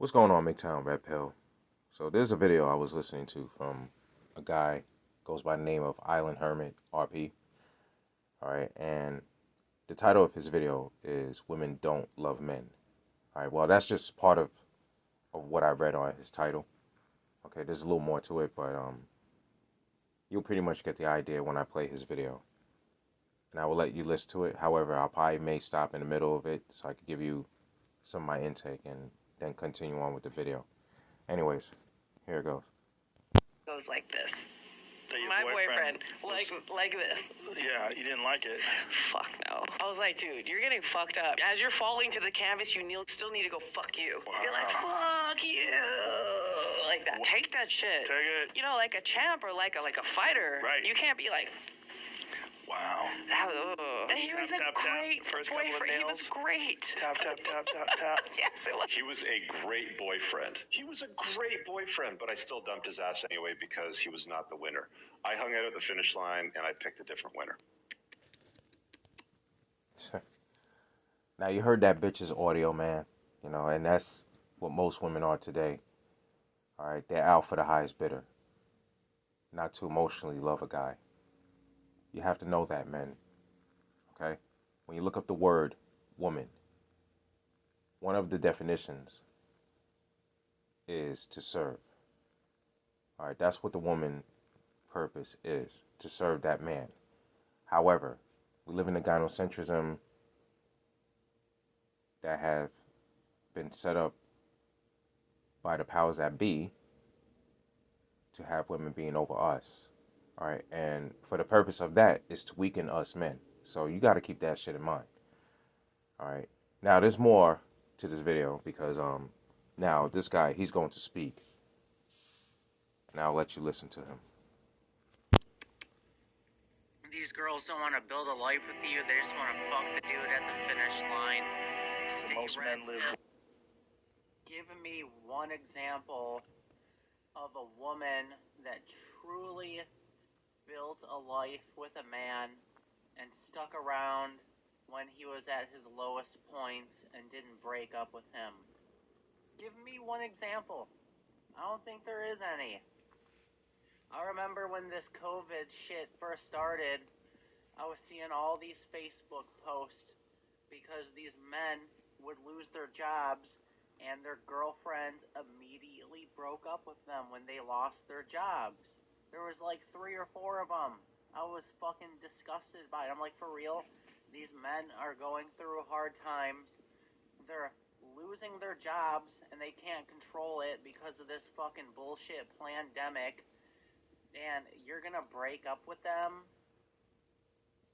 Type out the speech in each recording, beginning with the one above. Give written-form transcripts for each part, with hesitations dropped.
What's going on, MGTOW and RP? So there's a video I was listening to from a guy goes by the name of Island Hermit RP. All right, and the title of his video is "Women Don't Love Men." All right, well that's just part of what I read on his title. Okay, there's a little more to it, but you'll pretty much get the idea when I play his video, and I will let you listen to it. However, I'll probably may stop in the middle of it so I could give you some of my intake and then continue on with the video. Anyways, here it goes. Goes like this. My boyfriend like this. Yeah, you didn't like it. Fuck no. I was like, dude, you're getting fucked up. As you're falling to the canvas, you still need to go fuck you. Wow. You're like, fuck you. Like that. Take that shit. Take it. You know, like a champ or like a fighter. Right. You can't be like, wow. And he was a great boyfriend. He was great. Tap, tap, tap, tap, tap. Yes, it was. He was a great boyfriend. He was a great boyfriend, but I still dumped his ass anyway because he was not the winner. I hung out at the finish line and I picked a different winner. Now you heard that bitch's audio, man. You know, and that's what most women are today. All right, they're out for the highest bidder. Not to emotionally love a guy. You have to know that, men. Okay? When you look up the word woman, one of the definitions is to serve. All right, that's what the woman purpose is, to serve that man. However, we live in a gynocentrism that have been set up by the powers that be to have women being over us. All right, and for the purpose of that is to weaken us men. So you got to keep that shit in mind. All right, now there's more to this video because now this guy, he's going to speak, and I'll let you listen to him. These girls don't want to build a life with you. They just want to fuck the dude at the finish line. Stay Most men live. Give me one example of a woman that truly built a life with a man and stuck around when he was at his lowest points and didn't break up with him. Give me one example. I don't think there is any. I remember when this COVID shit first started, I was seeing all these Facebook posts because these men would lose their jobs and their girlfriends immediately broke up with them when they lost their jobs. There was like 3 or 4 of them. I was fucking disgusted by it. I'm like, for real? These men are going through hard times. They're losing their jobs and they can't control it because of this fucking bullshit pandemic. And you're gonna break up with them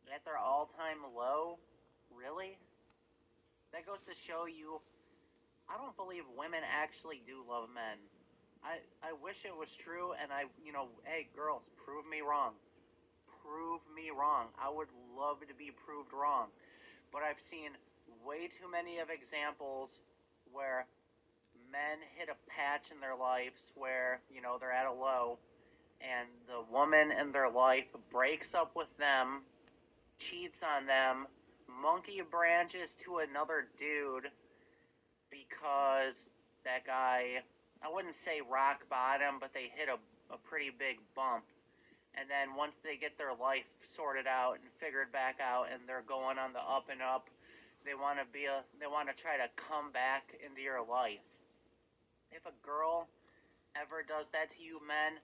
at their all-time low? Really? That goes to show you, I don't believe women actually do love men. I wish it was true, and hey, girls, prove me wrong. Prove me wrong. I would love to be proved wrong. But I've seen way too many of examples where men hit a patch in their lives where, they're at a low, and the woman in their life breaks up with them, cheats on them, monkey branches to another dude because that guy, I wouldn't say rock bottom, but they hit a pretty big bump. And then once they get their life sorted out and figured back out and they're going on the up and up, they want to try to come back into your life. If a girl ever does that to you men,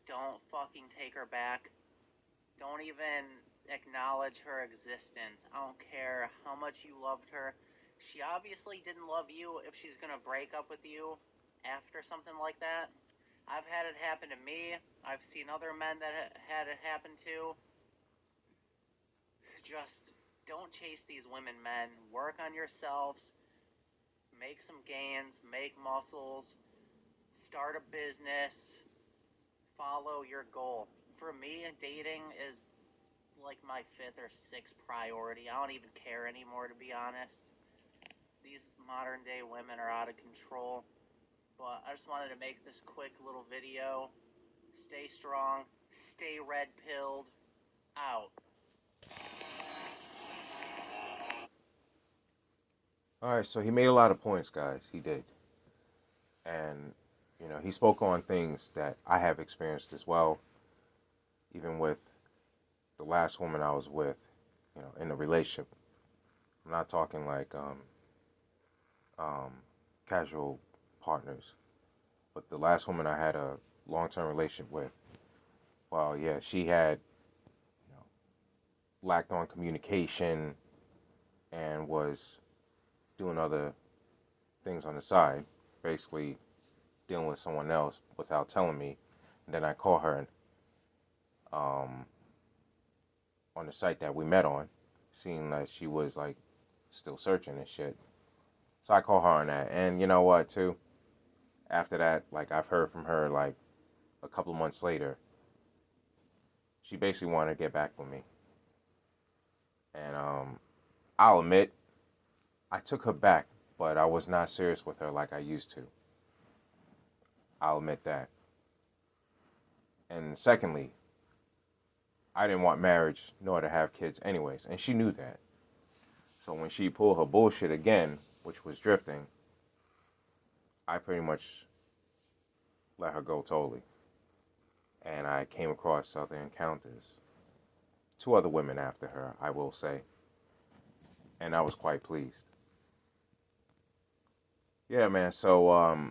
don't fucking take her back. Don't even acknowledge her existence. I don't care how much you loved her. She obviously didn't love you if she's gonna break up with you after something like that. I've had it happen to me. I've seen other men that had it happen to. Just don't chase these women, men. Work on yourselves. Make some gains. Make muscles. Start a business. Follow your goal. For me, dating is like my 5th or 6th priority. I don't even care anymore, to be honest. These modern day women are out of control. But I just wanted to make this quick little video. Stay strong. Stay red-pilled. Out. All right, so he made a lot of points, guys. He did. And, you know, he spoke on things that I have experienced as well, even with the last woman I was with, you know, in a relationship. I'm not talking like casual partners, but the last woman I had a long-term relationship with, well, yeah, she had, you know, lacked on communication and was doing other things on the side, basically dealing with someone else without telling me. And then I call her on the site that we met on, seeing that she was like still searching and shit. So I call her on that. And you know what, too? After that, like I've heard from her like a couple of months later, she basically wanted to get back with me. And I'll admit, I took her back, but I was not serious with her like I used to. I'll admit that. And secondly, I didn't want marriage nor to have kids anyways, and she knew that. So when she pulled her bullshit again, which was drifting, I pretty much let her go totally. And I came across other encounters. 2 other women after her, I will say. And I was quite pleased. Yeah, man, so,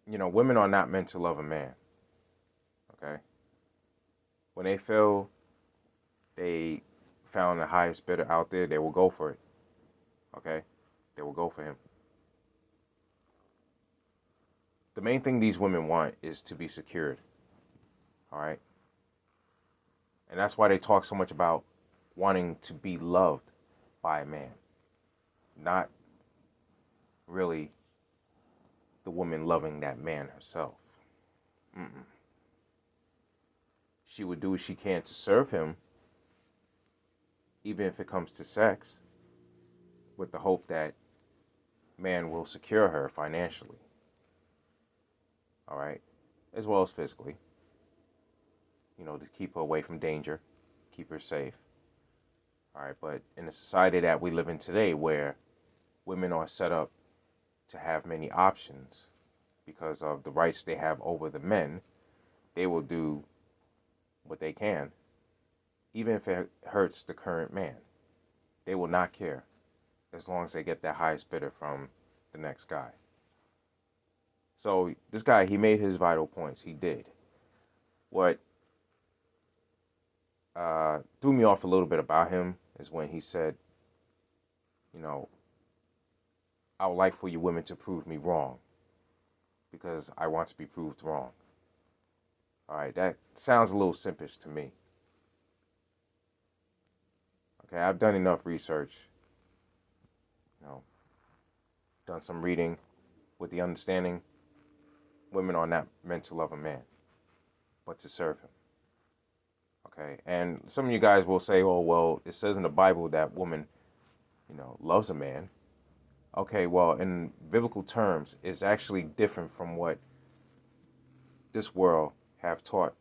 you know, women are not meant to love a man. Okay? When they feel they found the highest bidder out there, they will go for it. Okay? They will go for him. The main thing these women want is to be secured. All right? And that's why they talk so much about wanting to be loved by a man. Not really the woman loving that man herself. She would do what she can to serve him, even if it comes to sex, with the hope that man will secure her financially. All right? As well as physically. You know, to keep her away from danger, keep her safe. All right, but in the society that we live in today, where women are set up to have many options because of the rights they have over the men, they will do what they can, even if it hurts the current man. They will not care as long as they get that highest bidder from the next guy. So this guy, he made his vital points. He did. What threw me off a little bit about him is when he said, you know, I would like for you women to prove me wrong because I want to be proved wrong. All right, that sounds a little simpish to me. Okay, I've done enough research, you know, done some reading with the understanding women are not meant to love a man, but to serve him. Okay, and some of you guys will say, oh, well, it says in the Bible that woman, you know, loves a man. Okay, well, in biblical terms, it's actually different from what this world have taught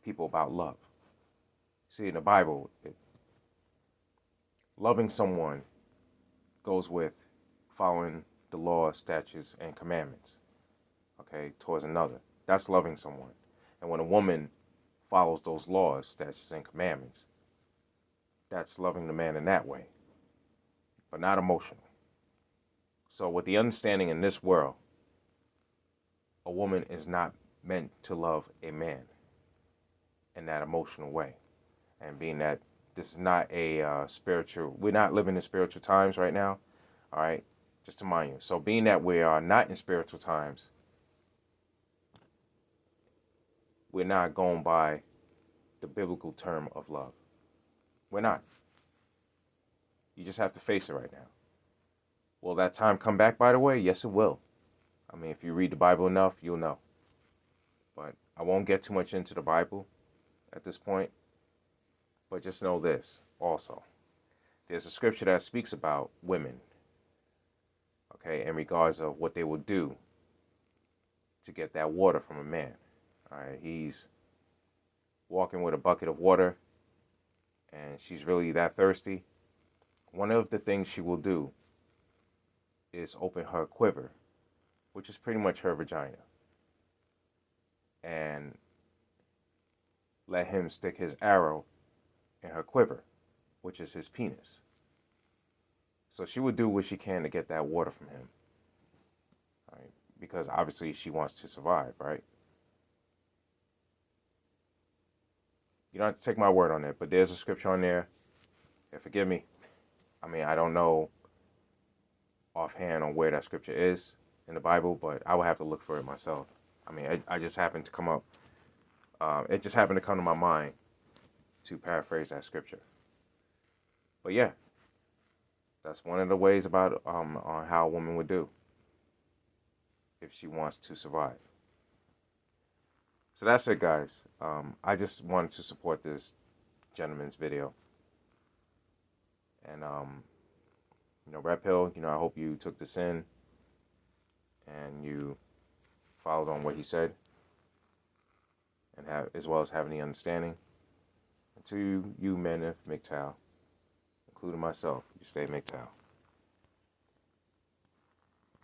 people about love. See, in the Bible, loving someone goes with following the law, statutes, and commandments, okay, towards another. That's loving someone. And when a woman follows those laws, statutes, and commandments, that's loving the man in that way, but not emotional. So with the understanding in this world, a woman is not meant to love a man in that emotional way. And being that this is not a spiritual, we're not living in spiritual times right now, all right, just to mind you. So being that we are not in spiritual times, we're not going by the biblical term of love. We're not. You just have to face it right now. Will that time come back, by the way? Yes, it will. I mean, if you read the Bible enough, you'll know. But I won't get too much into the Bible at this point. But just know this also. There's a scripture that speaks about women, okay, in regards of what they will do to get that water from a man. All right, he's walking with a bucket of water and she's really that thirsty. One of the things she will do is open her quiver which is pretty much her vagina, and let him stick his arrow in her quiver, which is his penis. So she would do what she can to get that water from him, right? Because obviously she wants to survive, right? You don't have to take my word on it, but there's a scripture on there. And forgive me. I mean, I don't know offhand on where that scripture is in the Bible, but I would have to look for it myself. I mean, I just happened to come up. It just happened to come to my mind to paraphrase that scripture. But yeah, that's one of the ways about on how a woman would do if she wants to survive. So that's it, guys. I just wanted to support this gentleman's video. And, Red Pill, I hope you took this in and you followed on what he said, and as well as having the understanding. And to you men of MGTOW, including myself, you stay MGTOW.